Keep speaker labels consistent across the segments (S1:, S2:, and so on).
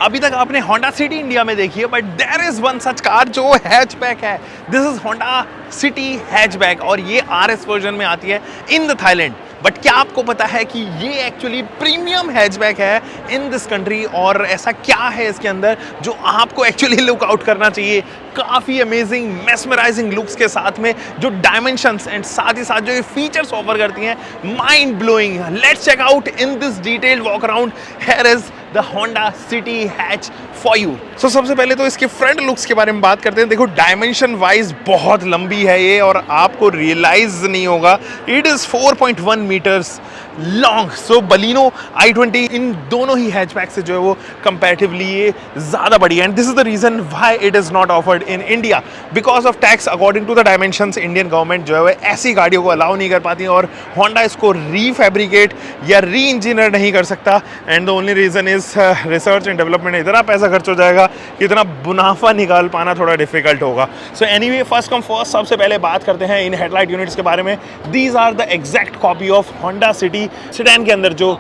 S1: अभी तक आपने होंडा सिटी इंडिया में देखी है, but there is one such car जो हैचबैक है। This is Honda City hatchback और ये आरएस वर्जन में आती है इन द थाईलैंड। बट क्या आपको पता है कि ये एक्चुअली प्रीमियम हैचबैक है इन दिस कंट्री? और ऐसा क्या है इसके अंदर जो आपको एक्चुअली लुक आउट करना चाहिए? काफ़ी अमेजिंग मेस्मराइजिंग लुक्स के साथ में जो डायमेंशंस एंड साथ ही साथ जो ये फीचर्स ऑफर करती हैं, mind blowing. Let's check out in this detailed walk around. Here is the Honda City hatch for you. So सबसे पहले तो इसके फ्रंट लुक्स के बारे में बात करते हैं। देखो डायमेंशन वाइज बहुत लंबी है ये और आपको रियलाइज नहीं होगा। It is 4.1 metres long. So Baleno i20 इन दोनों ही हैचबैक से जो है वो कंपैरेटिवली ये ज़्यादा बड़ी है। And this is the reason why it is not offered in India because of tax. According to the dimensions Indian government जो है वो ऐसी गाड़ियों को अलाउ नहीं कर पाती और होंडा इसको रीफैब्रिकेट या री इंजीनियर नहीं कर सकता। And the only reason is research and development. इतना पैसा खर्च हो जाएगा कि इतना मुनाफा निकाल पाना थोड़ा डिफिकल्ट होगा। So anyway first come first सबसे पहले बात करते हैं इन हेडलाइट यूनिट्स के बारे में। These are the exact copy of Honda City sedan के अंदर जो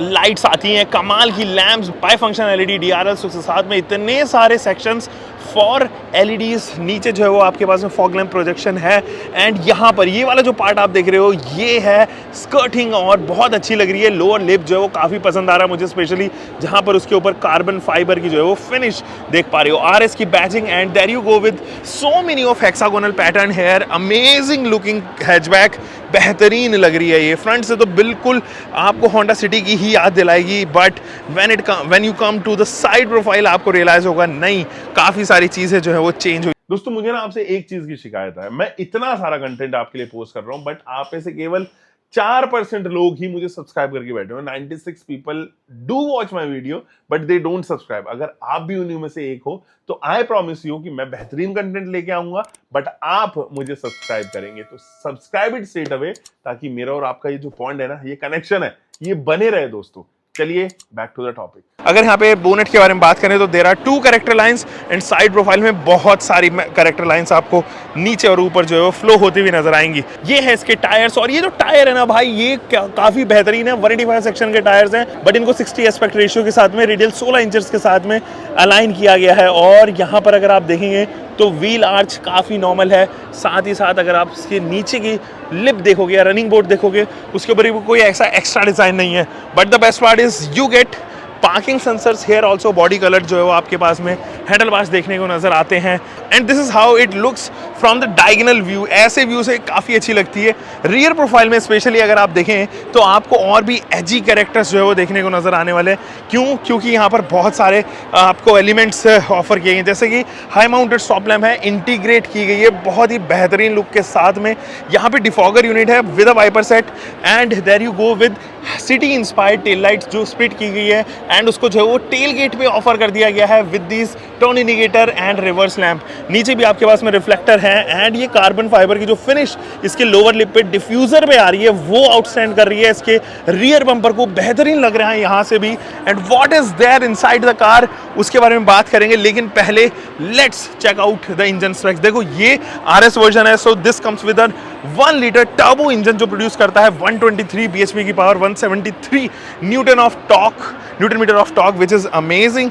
S1: लाइट्स आती हैं, कमाल की lamps, bi function LED DRLs, उसके साथ में इतने सारे सेक्शंस फॉर एलईडीज। नीचे जो है वो आपके पास में फॉग लैम्प प्रोजेक्शन है। एंड यहाँ पर ये वाला जो पार्ट आप देख रहे हो ये है स्कर्टिंग और बहुत अच्छी लग रही है। लोअर लिप जो है वो काफ़ी पसंद आ रहा है मुझे, स्पेशली जहाँ पर उसके ऊपर कार्बन फाइबर की जो है वो फिनिश देख पा रहे हो। आरएस की badging and there you go with so many of hexagonal pattern here. Amazing looking hatchback, बेहतरीन लग रही है ये। फ्रंट से तो बिल्कुल आपको होंडा सिटी की ही याद दिलाएगी, but when you come to the side profile आपको रियलाइज होगा नहीं, काफ़ी सारी चीज़ें जो है वो चेंज हुई।
S2: दोस्तों मुझे ना आपसे एक चीज की शिकायत है। मैं इतना सारा कंटेंट आपके लिए पोस्ट कर रहा हूं, बट आप में से केवल 4% लोग ही मुझे सब्सक्राइब करके बैठे हो। 96 people do watch my video but they don't subscribe. अगर आप भी उन्हीं में से एक हो तो आई प्रॉमिस यू कि मैं बेहतरीन कंटेंट लेके आऊंगा, बट आप मुझे सब्सक्राइब करेंगे। तो सब्सक्राइब इट स्ट्रेट अवे ताकि मेरा और आपका ये जो पॉइंट है ना, ये कनेक्शन है, ये बने रहे दोस्तों। चलिए बैक टू द टॉपिक।
S1: अगर यहाँ पे बोनेट के बारे में बात करें तो there are 2 character lines and side profile में बहुत सारी कैरेक्टर लाइंस आपको नीचे और ऊपर जो है वो फ्लो होती हुई नजर आएंगी। ये है इसके टायर्स और ये जो टायर है ना भाई ये काफी बेहतरीन है। 185 सेक्शन के टायर्स हैं बट इनको 60 एस्पेक्ट रेशियो के साथ में रेडियल 16 इंचेस के साथ में अलाइन किया गया है। और यहाँ पर अगर आप देखेंगे तो व्हील आर्च काफ़ी नॉर्मल है। साथ ही साथ अगर आप इसके नीचे की लिप देखोगे या रनिंग बोर्ड देखोगे उसके ऊपर भी कोई ऐसा एक्स्ट्रा डिज़ाइन नहीं है। But the best part is you get parking sensors here also. Body colour जो है वो आपके पास में हैंडल बार्स देखने को नजर आते हैं। And this is how it looks from the diagonal view. ऐसे व्यू से काफ़ी अच्छी लगती है। रियर प्रोफाइल में स्पेशली अगर आप देखें तो आपको और भी एजी कैरेक्टर्स जो है वो देखने को नजर आने वाले हैं। क्यों? क्योंकि यहाँ पर बहुत सारे आपको एलिमेंट्स ऑफर किए गए, जैसे कि हाई माउंटेड स्टॉप लैम्प है, इंटीग्रेट की गई है बहुत ही बेहतरीन लुक के साथ में। यहाँ पे डिफॉगर यूनिट है with a wiper set and there you go with City inspired tail lights जो स्प्लिट की गई है। एंड उसको जो है वो टेल गेट पे ऑफर कर दिया गया है with this turn indicator and reverse lamp. नीचे भी आपके पास में रिफ्लेक्टर है एंड ये कार्बन फाइबर की जो फिनिश इसके लोअर लिप पे डिफ्यूजर पे आ रही है वो आउटस्टैंड कर रही है इसके रियर बम्पर को। बेहतरीन लग रहा है यहाँ से भी। And what is there inside the car उसके बारे में बात करेंगे, लेकिन पहले let's check out the engine specs. देखो ये आरएस वर्जन है, so this comes with 1 litre turbo engine जो प्रोड्यूस करता है 123 bhp की power, 173 newton metre of torque which is amazing.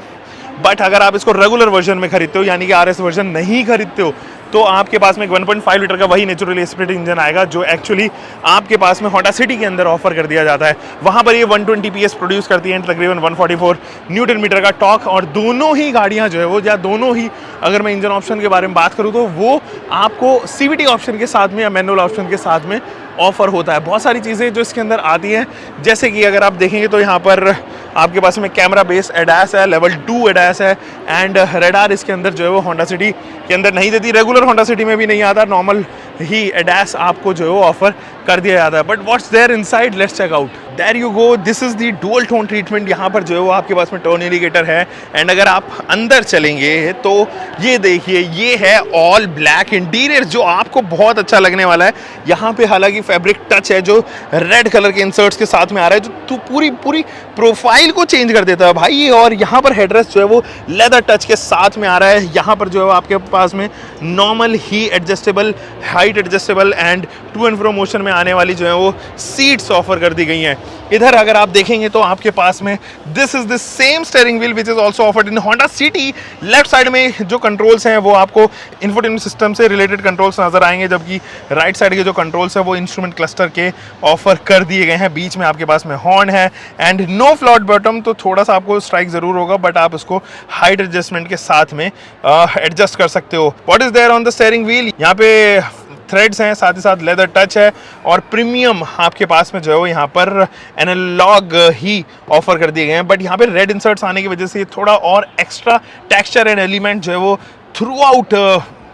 S1: But अगर आप इसको रेगुलर वर्जन में खरीदते हो यानी कि आरएस वर्जन नहीं खरीदते हो तो आपके पास में 1.5 लीटर का वही नेचुरली एस्पिरेटेड इंजन आएगा जो एक्चुअली आपके पास में होंडा सिटी के अंदर ऑफर कर दिया जाता है। वहाँ पर ये 120 PS प्रोड्यूस करती हैं, तकरीबन 144 न्यूटन मीटर का टॉर्क। और दोनों ही गाड़ियाँ जो है वो, या दोनों ही अगर मैं इंजन ऑप्शन के बारे में बात करूँ तो वो आपको CVT ऑप्शन के साथ में या मैनुअल ऑप्शन के साथ में ऑफर होता है। बहुत सारी चीज़ें जो इसके अंदर आती हैं, जैसे कि अगर आप देखेंगे तो यहाँ पर आपके पास में कैमरा बेस एडास है, लेवल 2 एडास है एंड रेडार इसके अंदर जो है वो होंडा सिटी के अंदर नहीं देती। रेगुलर होंडा सिटी में भी नहीं आता, नॉर्मल ही एडास आपको जो है वो ऑफर कर दिया जाता है। But what's there inside, let's check out. There you go, this is the dual tone treatment. यहाँ पर जो है वो आपके पास में टर्न इंडिकेटर है। एंड अगर आप अंदर चलेंगे तो ये देखिए ये है ऑल ब्लैक इंटीरियर जो आपको बहुत अच्छा लगने वाला है। यहाँ पे हालांकि फैब्रिक टच है जो रेड कलर के इंसर्ट्स के साथ में आ रहा है, जो पूरी प्रोफाइल स्टाइल को चेंज कर देता है भाई। और यहाँ पर हेडरेस्ट जो है वो लेदर टच के साथ में आ रहा है। यहाँ पर जो है आपके पास में नॉर्मल ही adjustable, height adjustable and to and fro motion में आने वाली जो है वो सीट्स ऑफर कर दी गई हैं। इधर अगर आप देखेंगे तो आपके पास में this is the same steering wheel which is also offered in Honda city. Left side में जो कंट्रोल्स हैं वो आपको इंफोटेनमेंट सिस्टम से रिलेटेड कंट्रोल्स नजर आएंगे, जबकि राइट साइड के जो कंट्रोल्स हैं वो इंस्ट्रूमेंट क्लस्टर के ऑफर कर दिए गए हैं। बीच में आपके पास में हॉर्न है एंड नो फ्लॉट बॉटम, तो थोड़ा सा आपको स्ट्राइक जरूर होगा बट आप उसको हाइट एडजस्टमेंट के साथ में एडजस्ट कर सकते हो। What is there on the steering wheel, यहाँ पे थ्रेड्स हैं, साथ ही साथ लेदर टच है और प्रीमियम आपके पास में जो है यहाँ पर एनालॉग ही ऑफर कर दिए गए हैं। बट यहाँ पे रेड इंसर्ट्स आने की वजह से थोड़ा और एक्स्ट्रा टेक्सचर एंड एलिमेंट जो है वो through out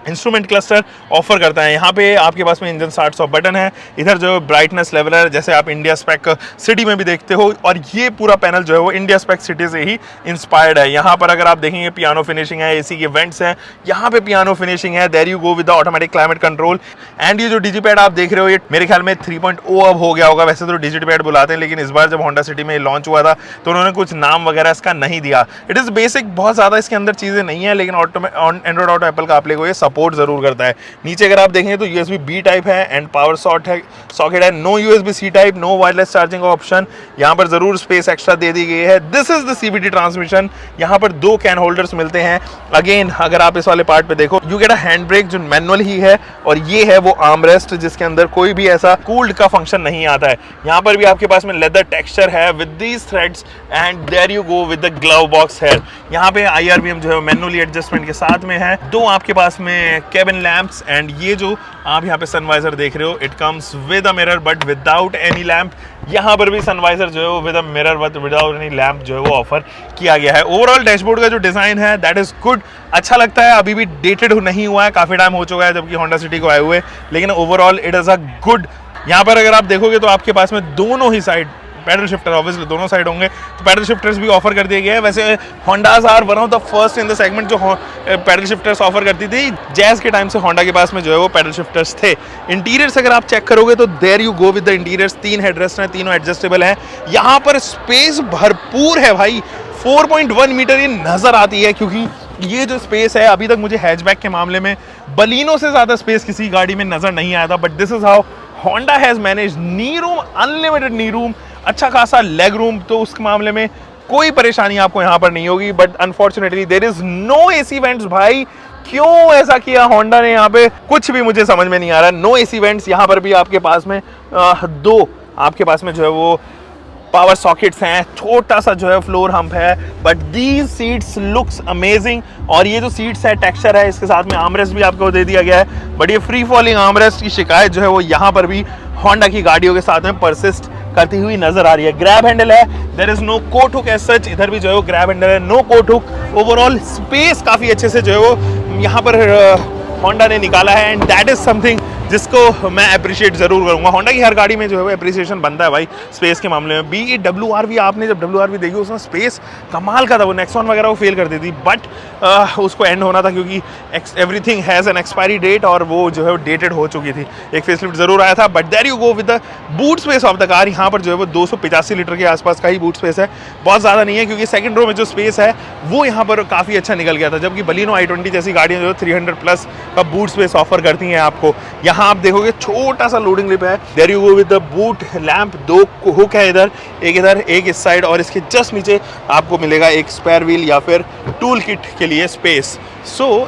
S1: instrument cluster offer करता है। यहाँ पे आपके पास में इंजन स्टार्ट ऑफ बटन है, इधर जो ब्राइटनेस लेवलर जैसे आप इंडिया स्पेक सिटी में भी देखते हो, और ये पूरा पैनल जो है वो इंडिया स्पेक सिटी से ही इंस्पायर्ड है। यहाँ पर अगर आप देखेंगे पियानो फिनिशिंग है, एसी के वेंट्स हैं, यहाँ पे पियानो फिनिशिंग है। There you go with the automatic climate control and ये जो डिजिपैड आप देख रहे हो ये मेरे ख्याल में 3.0 अब हो गया होगा। वैसे तो डिजिटपैड बुलाते हैं, लेकिन इस बार जब होंडा सिटी में लॉन्च हुआ था तो उन्होंने कुछ नाम वगैरह इसका नहीं दिया। इट इज़ बेसिक, बहुत ज़्यादा इसके अंदर चीज़ें नहीं है, लेकिन एंड्रॉइड ऑटो एप्पल का आपले को ये सपोर्ट जरूर करता है। नीचे अगर आप देखेंगे तो USB B टाइप है एंड पावर सॉकेट है, no USB C type, no wireless charging का ऑप्शन। यहाँ पर जरूर स्पेस एक्स्ट्रा दे दी गई है। This is the CVT transmission. यहाँ पर 2 कैन होल्डर्स मिलते हैं। अगेन अगर आप इस वाले पार्ट पे देखो, you get a hand brake जो मैनुअल ही है, और ये है वो आर्मरेस्ट जिसके अंदर कोई भी ऐसा कूल्ड का फंक्शन नहीं आता है। यहाँ पर भी आपके पास में लेदर टेक्सचर है with these threads and there you go with the glove box है। यहाँ पे IRBM जो है मैनुअली एडजस्टमेंट के साथ में है। 2 आपके पास में केबिन लैम्प्स एंड ये जो आप यहाँ पे सनवाइजर देख रहे हो, it comes with a mirror but without any lamp. यहाँ पर भी सनवाइजर जो है वो with a mirror but without any lamp जो है वो ऑफर किया गया है। ओवरऑल डैशबोर्ड का जो डिजाइन है दैट इज गुड, अच्छा लगता है। अभी भी डेटेड नहीं हुआ है, काफी टाइम हो चुका है जबकि होंडा सिटी को आए हुए, लेकिन overall it is a good. यहाँ पर अगर आप देखोगे तो आपके पास में दोनों ही साइड पैडल शिफ्टर, ऑब्वियसली दोनों साइड होंगे, तो पैडल शिफ्टर्स भी ऑफर कर दिए गए हैं। वैसे Hondas are one of the first in the segment जो पैडल शिफ्टर्स ऑफर करती थी। जैज के टाइम से होंडा के पास में जो है वो पैडल शिफ्टर्स थे। इंटीरियर्स अगर आप चेक करोगे तो there you go with the interiors. 3 headrest हैं, तीनों एडजस्टेबल हैं। यहाँ पर स्पेस भरपूर है भाई, 4.1 मीटर ये नजर आती है, क्योंकि ये जो स्पेस है अभी तक मुझे हैचबैक के मामले में बलिनो से ज्यादा स्पेस किसी गाड़ी में नजर नहीं आया था। But this is how Honda has managed. Knee room, unlimited knee room, अच्छा खासा लेग रूम, तो उस मामले में कोई परेशानी आपको यहाँ पर नहीं होगी। But unfortunately there is no AC vents. भाई क्यों ऐसा किया होंडा ने यहाँ पे, कुछ भी मुझे समझ में नहीं आ रहा। No AC vents. यहाँ पर भी आपके पास में 2 आपके पास में जो है वो पावर सॉकेट्स हैं, छोटा सा जो है फ्लोर हम्प है, but these seats looks amazing. और ये जो सीट्स है, टेक्सचर है, इसके साथ में आर्मरेस्ट भी आपको दे दिया गया है। बट ये फ्री फॉलिंग आर्मरेस्ट की शिकायत जो है वो यहाँ पर भी होंडा की गाड़ियों के साथ में परसिस्ट करती हुई नजर आ रही है। ग्रैब हैंडल है, there is no coat hook as such. इधर भी जो है वो ग्रैब हैंडल है, no coat hook. Overall space काफी अच्छे से जो है वो यहाँ पर होंडा ने निकाला है एंड दैट इज समथिंग जिसको मैं अप्रिशिएट जरूर करूंगा। होंडा की हर गाड़ी में जो है वो अप्रिसिएशन बनता है भाई स्पेस के मामले में। बी WRV, आपने जब WRV देखी उसमें स्पेस कमाल का था। वो नेक्सॉन वगैरह वो फेल करती थी, बट उसको एंड होना था क्योंकि everything has an expiry date और वो जो है वो डेटेड हो चुकी थी। एक फेसलिफ्ट जरूर आया था, but there you go with the boot space of the car. यहाँ पर जो है वो 285 लीटर के आसपास का ही बूट स्पेस है, बहुत ज़्यादा नहीं है, क्योंकि सेकंड रो में जो स्पेस है वो यहाँ पर काफ़ी अच्छा निकल गया था। जबकि बलिनो i20 जैसी गाड़ियाँ जो 300+ का बूट स्पेस ऑफर करती हैं आपको। यहाँ आप देखोगे छोटा सा लोडिंग लिप है। There you go with the boot lamp. 2 hook है, इधर एक इस साइड, और इसके जस्ट नीचे आपको मिलेगा एक स्पेयर व्हील या फिर टूल किट के लिए स्पेस।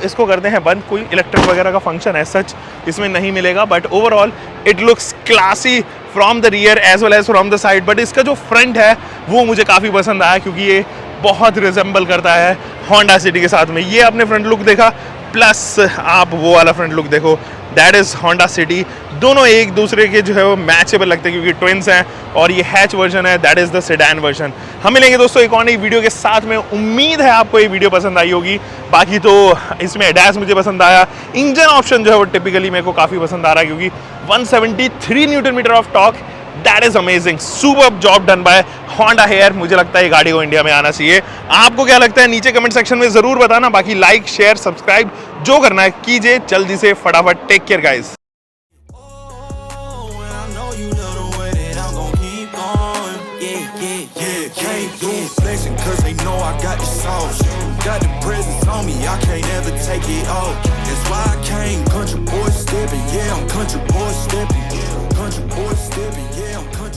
S1: इसको करते हैं बंद। कोई इलेक्ट्रिक वगैरह का फंक्शन है सच इसमें नहीं मिलेगा, but overall it looks classy from the rear as well as from the side. But इसका जो फ्रंट है वो मुझे काफ़ी पसंद आया, क्योंकि ये बहुत रिजेंबल करता है होंडा सिटी के साथ में। ये आपने फ्रंट लुक देखा, प्लस आप वो वाला फ्रंट लुक देखो, दैट इज होंडा सिटी। दोनों एक दूसरे के जो है वो मैचेबल लगते हैं, क्योंकि ट्विंस हैं, और ये हैच वर्जन है, that is the sedan version. हम मिलेंगे दोस्तों एक और नई वीडियो के साथ में। उम्मीद है आपको ये वीडियो पसंद आई होगी। बाकी तो इसमें एडास मुझे पसंद आया, इंजन ऑप्शन जो है वो टिपिकली मेरे को काफ़ी पसंद आ रहा है, क्योंकि 173 newton metre of torque, that is amazing. Superb job done by Honda here. मुझे लगता है ये गाड़ी को इंडिया में आना चाहिए। आपको क्या लगता है नीचे कमेंट सेक्शन में जरूर बताना। बाकी लाइक, शेयर, सब्सक्राइब जो करना है कीजिए जल्दी से फटाफट। Take care guys.
S3: I know you love the way that I'm gon' keep going. Yeah, yeah. yeah, can't do flexing cause they know I got the sauce. Got the presence on me, I can't ever take it off. That's why I came country boy stepping, yeah, I'm country boy stepping. Country boy stepping, yeah, I'm country